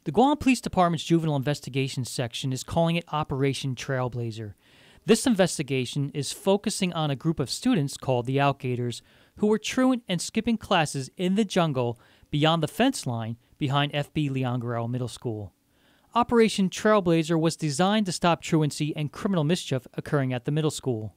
The Guam Police Department's Juvenile Investigations Section is calling it Operation Trailblazer. This investigation is focusing on a group of students called the Outgators who were truant and skipping classes in the jungle beyond the fence line behind FB Leon Guerrero Middle School. Operation Trailblazer was designed to stop truancy and criminal mischief occurring at the middle school.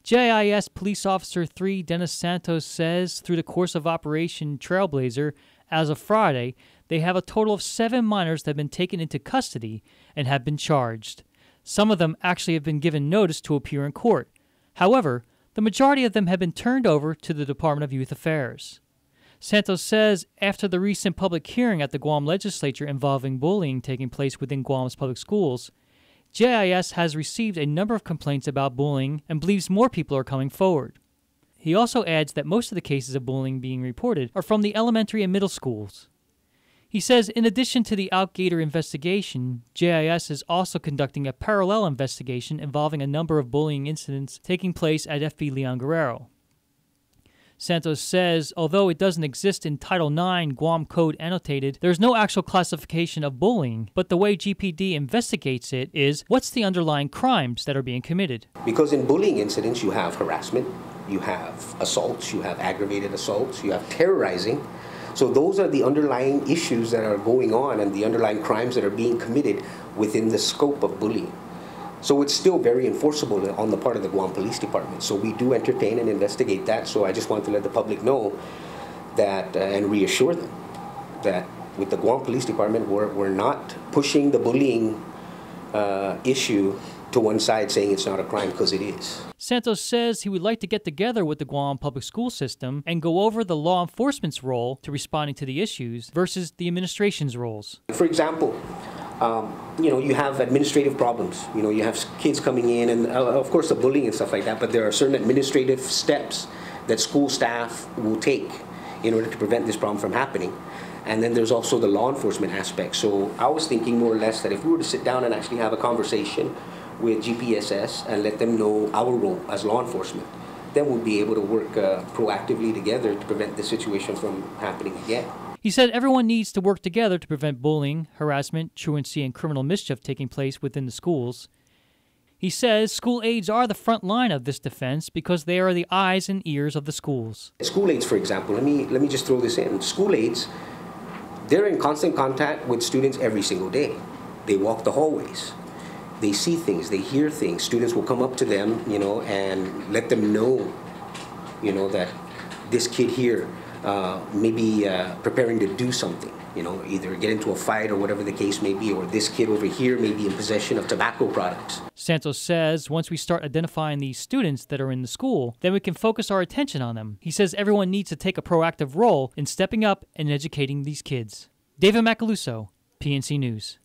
JIS Police Officer 3 Dennis Santos says through the course of Operation Trailblazer, as of Friday, they have a total of 7 minors that have been taken into custody and have been charged. Some of them actually have been given notice to appear in court. However, the majority of them have been turned over to the Department of Youth Affairs. Santos says after the recent public hearing at the Guam legislature involving bullying taking place within Guam's public schools, JIS has received a number of complaints about bullying and believes more people are coming forward. He also adds that most of the cases of bullying being reported are from the elementary and middle schools. He says in addition to the Outgator investigation, JIS is also conducting a parallel investigation involving a number of bullying incidents taking place at FB Leon Guerrero. Santos says, although it doesn't exist in Title IX Guam Code annotated, there's no actual classification of bullying, but the way GPD investigates it is, what's the underlying crimes that are being committed? Because in bullying incidents, you have harassment, you have assaults, you have aggravated assaults, you have terrorizing. So those are the underlying issues that are going on and the underlying crimes that are being committed within the scope of bullying. So it's still very enforceable on the part of the Guam Police Department. So we do entertain and investigate that. So I just want to let the public know that and reassure them that with the Guam Police Department, we're not pushing the bullying issue to one side saying it's not a crime, because it is. Santos says he would like to get together with the Guam public school system and go over the law enforcement's role to responding to the issues versus the administration's roles. For example, you have administrative problems. You have kids coming in and of course the bullying and stuff like that, but there are certain administrative steps that school staff will take in order to prevent this problem from happening. And then there's also the law enforcement aspect. So I was thinking more or less that if we were to sit down and actually have a conversation with GPSS and let them know our role as law enforcement, then we'll be able to work proactively together to prevent this situation from happening again. He said everyone needs to work together to prevent bullying, harassment, truancy, and criminal mischief taking place within the schools. He says school aides are the front line of this defense because they are the eyes and ears of the schools. School aides, for example, let me just throw this in. School aides, they're in constant contact with students every single day. They walk the hallways. They see things, they hear things. Students will come up to them, and let them know, that this kid here may be preparing to do something, either get into a fight or whatever the case may be, or this kid over here may be in possession of tobacco products. Santos says once we start identifying these students that are in the school, then we can focus our attention on them. He says everyone needs to take a proactive role in stepping up and educating these kids. David Macaluso, PNC News.